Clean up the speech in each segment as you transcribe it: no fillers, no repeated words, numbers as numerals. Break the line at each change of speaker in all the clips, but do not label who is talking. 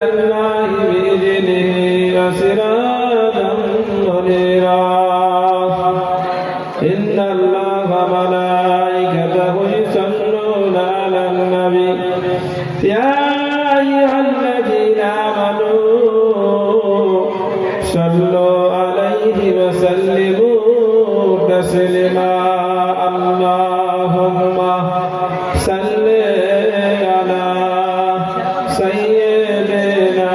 الله بإذنه وسراجا منيرا إن الله وملائكته يصلون على النبي يا أيها الذين آمنوا صلوا عليه وسلموا تسليما اللهم صل على سيدنا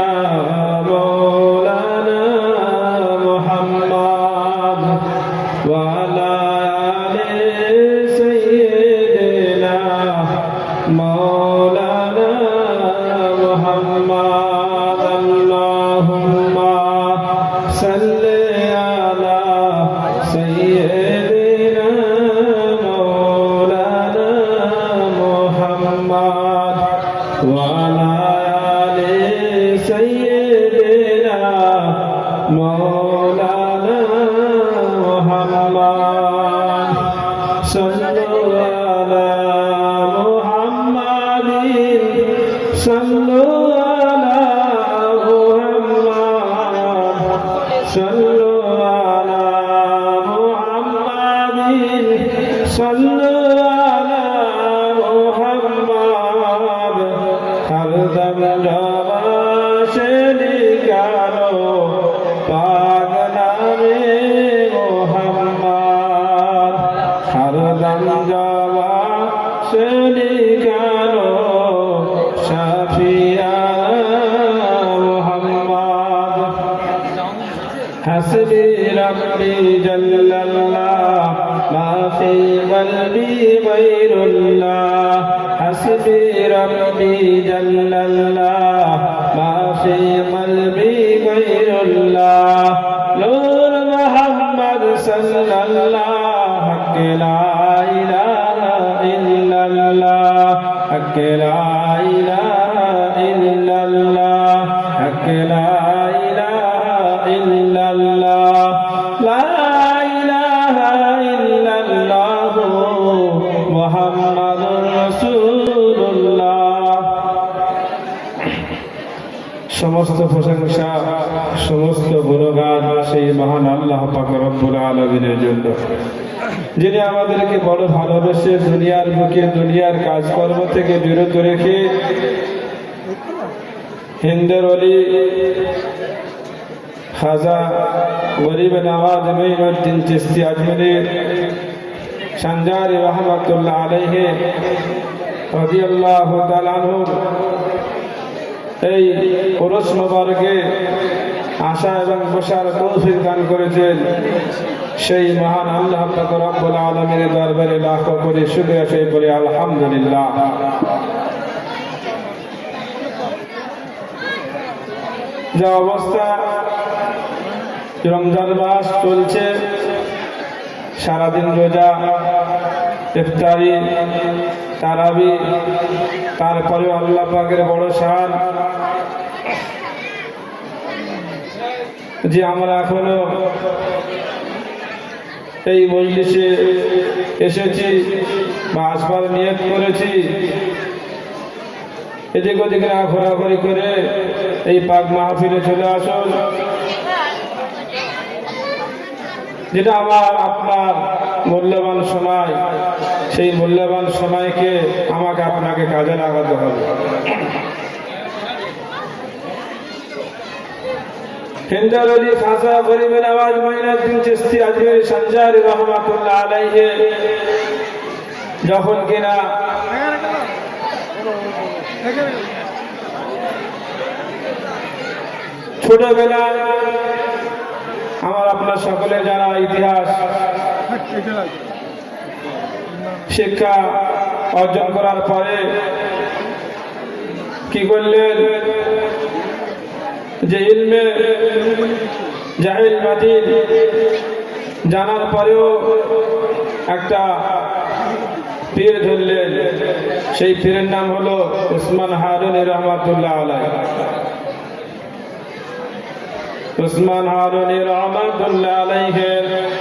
مولانا محمد وعلى آل سيدنا مولانا محمد اللهم صل على سيدنا مولانا محمد وعلى آل سيدنا مولانا محمد صلوا على محمد صلوا على محمد صلوا على محمد صلوا على محمد हर दम जावा शरीकारो पागला में मोहम्मद हर दम जावा शरीकारो शफिया मोहम्मद हस्बी रब्बी जल्लल्लाह मा फी क़ल्बी गैरुल्लाह हस्बी रब्बी जल्लल्लाह मा फी क़ल्बी गैरुल्लाह नूर मोहम्मद सल्लल्लाह हक़ ला इलाहा इल्लल्लाह हक़ ला इलाहा इल्लल्लाह हक़ ला इलाहा इल्लल्लाह ला इलाहा इल्लल्लाह मुहम्मदुर রাসূলুল্লাহ। সমস্ত প্রশংসা সমস্ত গুণগান সেই মহান আল্লাহ পাক রব্বুল আলামিনের জন্য, যিনি আমাদেরকে বড় ভালোবেসে দুনিয়ার বুকে দুনিয়ার কাজকর্ম থেকে বিরত রেখে হিন্দের অলি খাজা গরিব নওয়াজ মঈনুদ্দিন চিশতি আজমিরি সানজারি রহমাতুল্লাহ আলাইহি রাদিয়াল্লাহু তাআলা আনহু এই ওরস মোবারকে আশা এবং বসার তৌফিক দান করেছেন। সেই মহান আল্লাহ পাক রব্বুল আলামিনের দরবারে লাখো কোটি শুকরিয়া সেই বলে আলহামদুলিল্লাহ। যা অবস্থা রমজান মাস চলছে, সারাদিন রোজা, ইফতারি, তারাবি, তারপরেও আল্লাহ পাকের বড় শান যে আমরা এখনো এই মজলিসে এসেছি বা আসবার নিয়ত করেছি, এদিক ওদিক না ঘোরাঘুরি করে এই পাক মাহফিলে চলে আসুন, যেটা আমার আপনার মূল্যবান সময়। সেই মূল্যবান সময়কে আমাকে আপনাকে কাজে লাগাতে হবে। হিন্দার আলী খাজা গরিব নওয়াজ মঈনুদ্দিন চিশতি আজমিরি সানজারি রহমাতুল্লাহ আলাইহি যখন কিনা ছোটবেলায় আমার আপনার সকলে জানা ইতিহাস শিক্ষা অর্জন করার পরে কি করলেন, যে ইলমে জাহিল বাতিল জানার পরেও একটা পীর ধরলেন। সেই পীরের নাম হলো উসমান হারুনী রহমাতুল্লাহ আলাইহি। উসমান হারুনী রহমাতুল্লাহ আলাইহি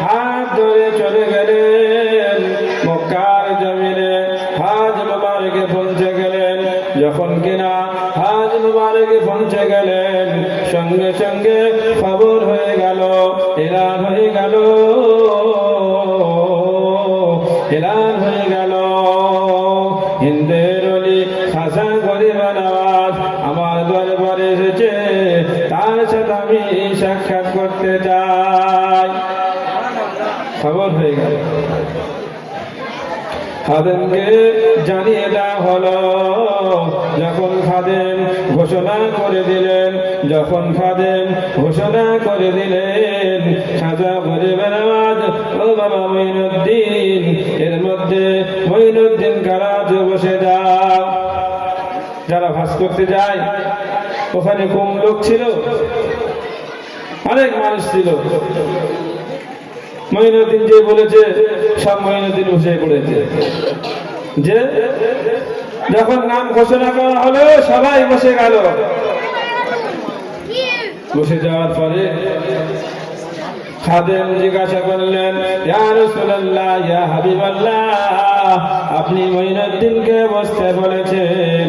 হাত ধরে চলে গেলেন মক্কার জমিনে, হাজ মুবারকে পৌঁছে গেলেন। যখন কিনা হাজ মুবারক মুবারকে পৌঁছে গেলেন, সঙ্গে সঙ্গে খবর হয়ে গেল, এলান হয়ে গেল, এলান হয়ে গেল, হিন্দের অলি খাজা গরিব নওয়াজ আমার দরবারে এসেছে, তার সাথে আমি সাক্ষাৎ করতে চাই। খবর হয়ে গেল। খাদেমকে জানিয়ে দেওয়া হলো। যখন খাদেম ঘোষণা করে দিলেন, যখন খাদেম ঘোষণা করে দিলেন, খাজা গরিব নওয়াজ ও বাবা মঈনুদ্দিন, এর মধ্যে মঈনুদ্দিন কারাতে বসে যাও। যারা ভাস করতে যায় ওখানে কম লোক ছিল, অনেক মানুষ ছিল। মঈনুদ্দিন যে বলেছে সব মঈনুদ্দিন বসে পড়েছে। যে যখন নাম ঘোষণা করা হলো সবাই বসে গেল। বসে যাওয়ার পরে খাদেম জিজ্ঞাসা করলেন, ইয়া রাসূলুল্লাহ, ইয়া হাবিবাল্লাহ, আপনি মঈনুদ্দিনকে বসতে বলেছেন,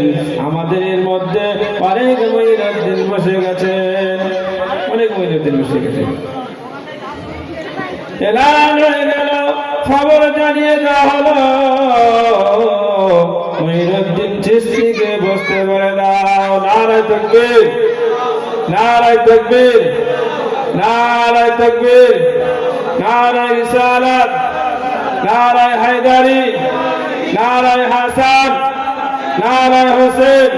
আমাদের এর মধ্যে অনেক মঈনুদ্দিন বসে গেছেন, অনেক মঈনুদ্দিন বসে গেছেন। এলান হয়ে গেল, খবর জানিয়ে দেওয়া হলো, মঈনুদ্দিন চিশতিকে বসতে বলে দাও। নারায়ে তাকবীর, নারায়ে তাকবীর, নারায়ে তাকবীর, নারায়ে রিসালাত, নারায়ে হায়দারি, নারায়ে হাসান, নারায়ে হোসেন,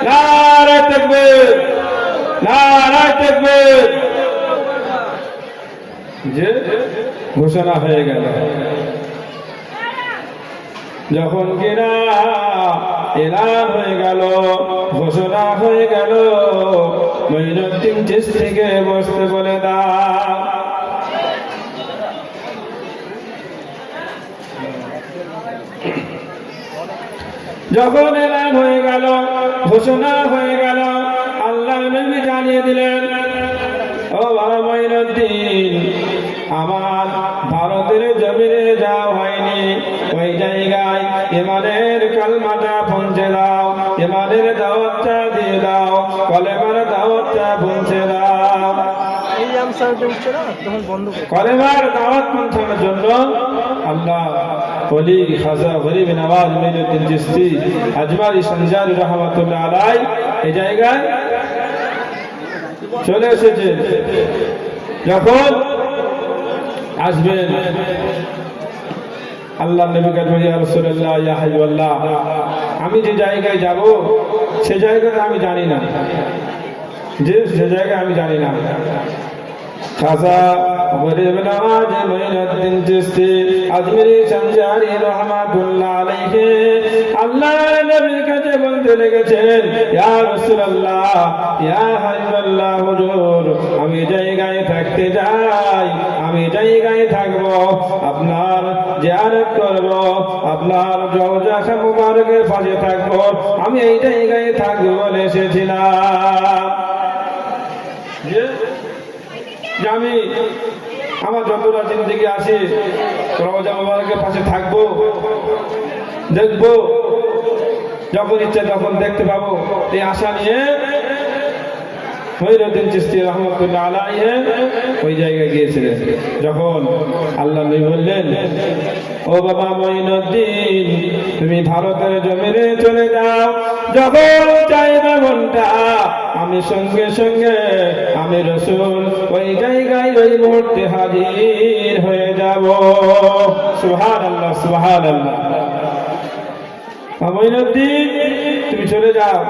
নারায়ে তাকবীর, নারায়ে তাকবীর। যে ঘোষণা হয়ে গেল। যখন কিনা এলান হয়ে গেল, ঘোষণা হয়ে গেল, মঈনুদ্দিন চিশতিকে বসতে বলে দাও। যখন এলান হয়ে গেল, ঘোষণা হয়ে গেল, আল্লাহ নবী জানিয়ে দিলেন, ও বাবা মঈনুদ্দিন, আমার ভারতের জমিনে যাওয়া হয়নি, ওই জায়গায় ইমানের কালমাটা পৌঁছে দাও, ইমানের দাওয়াতটা দিয়ে দাও, কলেমার দাওয়াতটা পৌঁছে দাও। কলেমার দাওয়াত পৌঁছানোর জন্য আল্লাহ ওলি খাজা গরিব নওয়াজ মঈনুদ্দিন চিশতি আজমারি সঞ্জারি রহমাতুল্লাহ আলাইহি এই জায়গায় চলে এসেছে। যখন আসবেন আল্লাহ নবী কাছে, ইয়া রাসূলুল্লাহ, ইয়া হাবিবাল্লাহ, আমি যে জায়গায় যাব সে জায়গাটা আমি জানি না, যে সে জায়গায় আমি জানি না। খাজা গরিব নওয়াজ মঈনুদ্দিন চিশতি আজমিরি সঞ্জারি রহমাতুল্লাহ আলাইহি আল্লাহ নবীর কাছে বলতে লেগেছেন, ইয়া রাসূলুল্লাহ, ইয়া হাবিবাল্লাহ, হুজুর, আমি জায়গায় থাকতে চাই, আমি জায়গায় থাকব, আপনার জিয়ারত করব, আপনার রওজা মুবারকের পাশে থাকব, আমি এই জায়গায় থাকব বলে এসেছিলাম। যে আমি আমার যতটা জিন্দেগি আছে রওজা মুবারকের পাশে থাকবো, দেখবো, যখন ইচ্ছা তখন দেখতে পাবো, এই আশা নিয়ে মঈনুদ্দিন চিশতি রহমাতুল্লাহ আলাইহি ওই জায়গায় গিয়েছিলেন। যখন আল্লাহ নবী বললেন, ও বাবা মঈনুদ্দিন, তুমি ভারতের জমিনে চলে যাও, যখন চাইবে মনটা আমি সঙ্গে সঙ্গে আমি রাসূল ওই জায়গায় ওই মুহূর্তে হাজির হয়ে যাব। সুবহানাল্লাহ, সুবহানাল্লাহ। মঈনুদ্দিন, তুমি চলে যাও,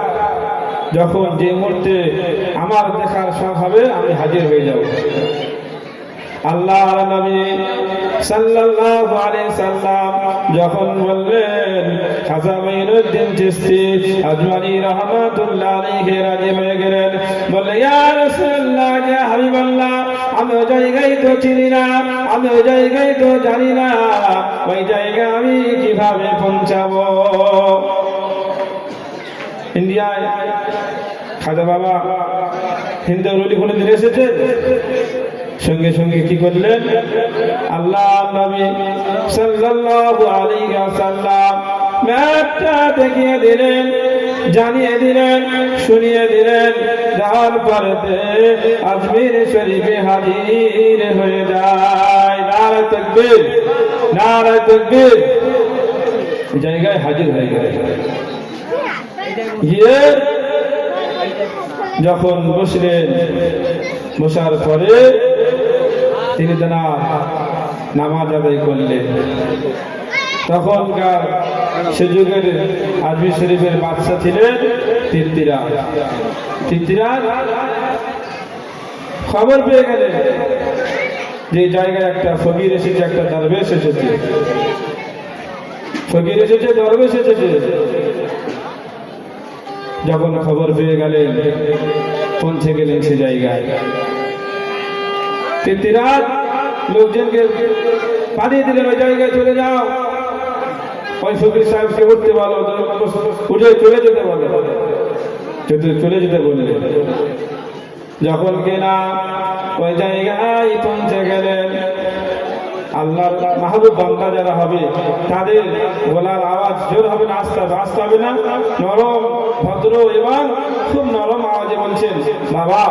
যখন যে মুহূর্তে আমার দেখার শখ হবে আমি হাজির হয়ে যাব। আল্লাহর নবী সাল্লাল্লাহু আলাইহি সাল্লাম যখন বললেন, খাজা মঈনুদ্দিন চিশতি আজমারি রহমাতুল্লাহ আলাইহি রাজি হয়ে গেলেন, বললেন, ইয়া রাসূলুল্লাহ, ইয়া হাবিবাল্লাহ, আমি ওই জায়গায় তো চিনি না, আমি ওই জায়গায় তো জানি না, ওই জায়গায় আমি কিভাবে পৌঁছাবো? ইন্ডিয়ায় খাজা বাবা হিন্দের অলি কোনদিন এসেছে? সঙ্গে সঙ্গে কি করলেন, আল্লাহ নবী সাল্লাল্লাহু আলাইহি ওয়াসাল্লাম ম্যাপটা দেখিয়ে দিলেন, জানিয়ে দিলেন, শুনিয়ে দিলেন, যাওয়ার পরেতে আজমির শরীফে হাজির হয়ে যায়। নারে তাকবীর, নারে তাকবীর। জায়গায় হাজির হয়ে গেল। গিয়ে যখন বসলেন, বসার পরে তিনি নামাজ আদায় করলেন। তখনকার সে যুগের আজমির শরীফের বাদশা ছিলেন তিরতিরাজ। তিরতিরাজ খবর পেয়ে গেলেন যে জায়গায় একটা ফকির এসেছে, একটা দরবেশ এসেছে। ফকির এসেছে, দরবেশ এসেছে। যখন খবর পেয়ে গেলেন, পৌঁছে গেলেন সে জায়গায়। তিরতিরাজ লোকজনকে পাঠিয়ে দিলেন, ওই জায়গায় চলে যাও, ওই ফকির সাহেবকে উঠতে বলো, উঠে চলে যেতে বলো, চলে যেতে বললেন। যখন কিনা ওই জায়গায় পৌঁছে গেলেন, আল্লাহর মাহবুব বান্দা যারা হবে তাদের গলার আওয়াজ জোর হবে না, আস্তে আস্তে হবে না, নরম ভদ্র এবং খুব নরম আওয়াজে বলছেন, বাবা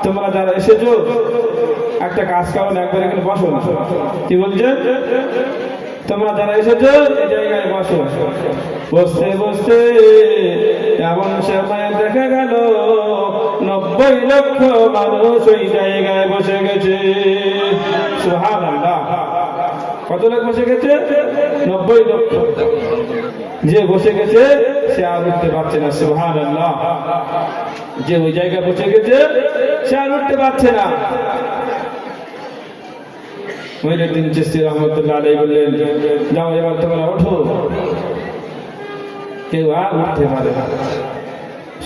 তোমরা যারা এসেছো একটা কাজ করো, একবার এখানে বসো। কি বলছেন? তোমরা যারা এসেছো এই জায়গায় বসো। বসতে বসতে এমন সময় দেখা গেল 90 লক্ষ মানুষ ওই জায়গায় বসে গেছে। সুবহানাল্লাহ। কত লোক বসে গেছে? 90 লক্ষ। যে বসে গেছে সে আর উঠতে পারছে না। সুবহানাল্লাহ। যে ওই জায়গায় বসে গেছে সে আর উঠতে পারছে না। মঈনুদ্দিন চিশতি রহমতুল্লাহ আলাইহি বললেন, যাও এবার তোমরা ওঠো। কেউ আর উঠতে পারে না।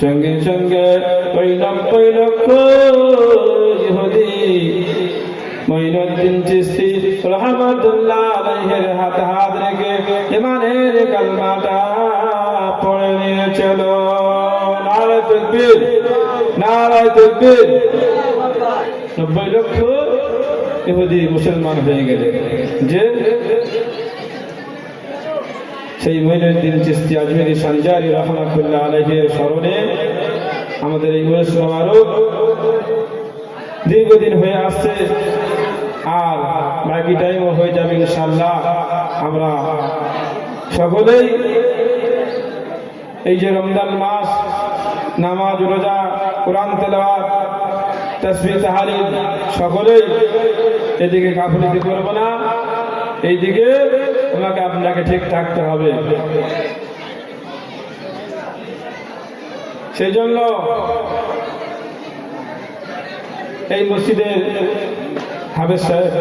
সঙ্গে সঙ্গে ওই 90 লক্ষ ইহুদি মঈনুদ্দিন চিশতি রহমতুল্লাহ আলাইহির হাতে হাত রেখে ঈমানের কালমাটা পড়ে নিয়েছিল। নারে তাকবীর, নারে তাকবীর। 90 লক্ষ ইহুদি মুসলমান হয়ে গেলেন। যে সেই মঈনুদ্দিন চিশতি আজমিরি সানজারি রহমাতুল্লাহ আলাইহির স্মরণে আমাদের এই ওয়াজ মোবারক দীর্ঘদিন হয়ে আসছে, আর বাকি টাইমও হয়ে যাবে ইনশাআল্লাহ। আমরা সকলেই এই যে রমজান মাস, নামাজ, রোজা, কোরআন তেলাওয়াত, তাসবিহ, তাহলিল সকলেই এদিকে গাফিলতি করব না। এইদিকে তোমাকে আপনাকে ঠিক থাকতে হবে। সেই জন্য এই মসজিদের হাফেজ সাহেব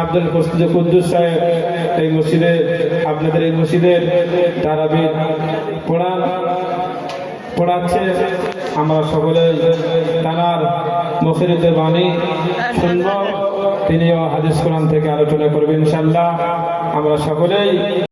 আব্দুল কুদ্দুস সাহেব এই মসজিদে, আপনাদের এই মসজিদের তারাবির পড়াচ্ছে। আমরা সকলে তার মুখরিতে বাণী শুনব। তিনিও হাদিস কোরআন থেকে আলোচনা করবেন ইনশাআল্লাহ। আমরা সকলেই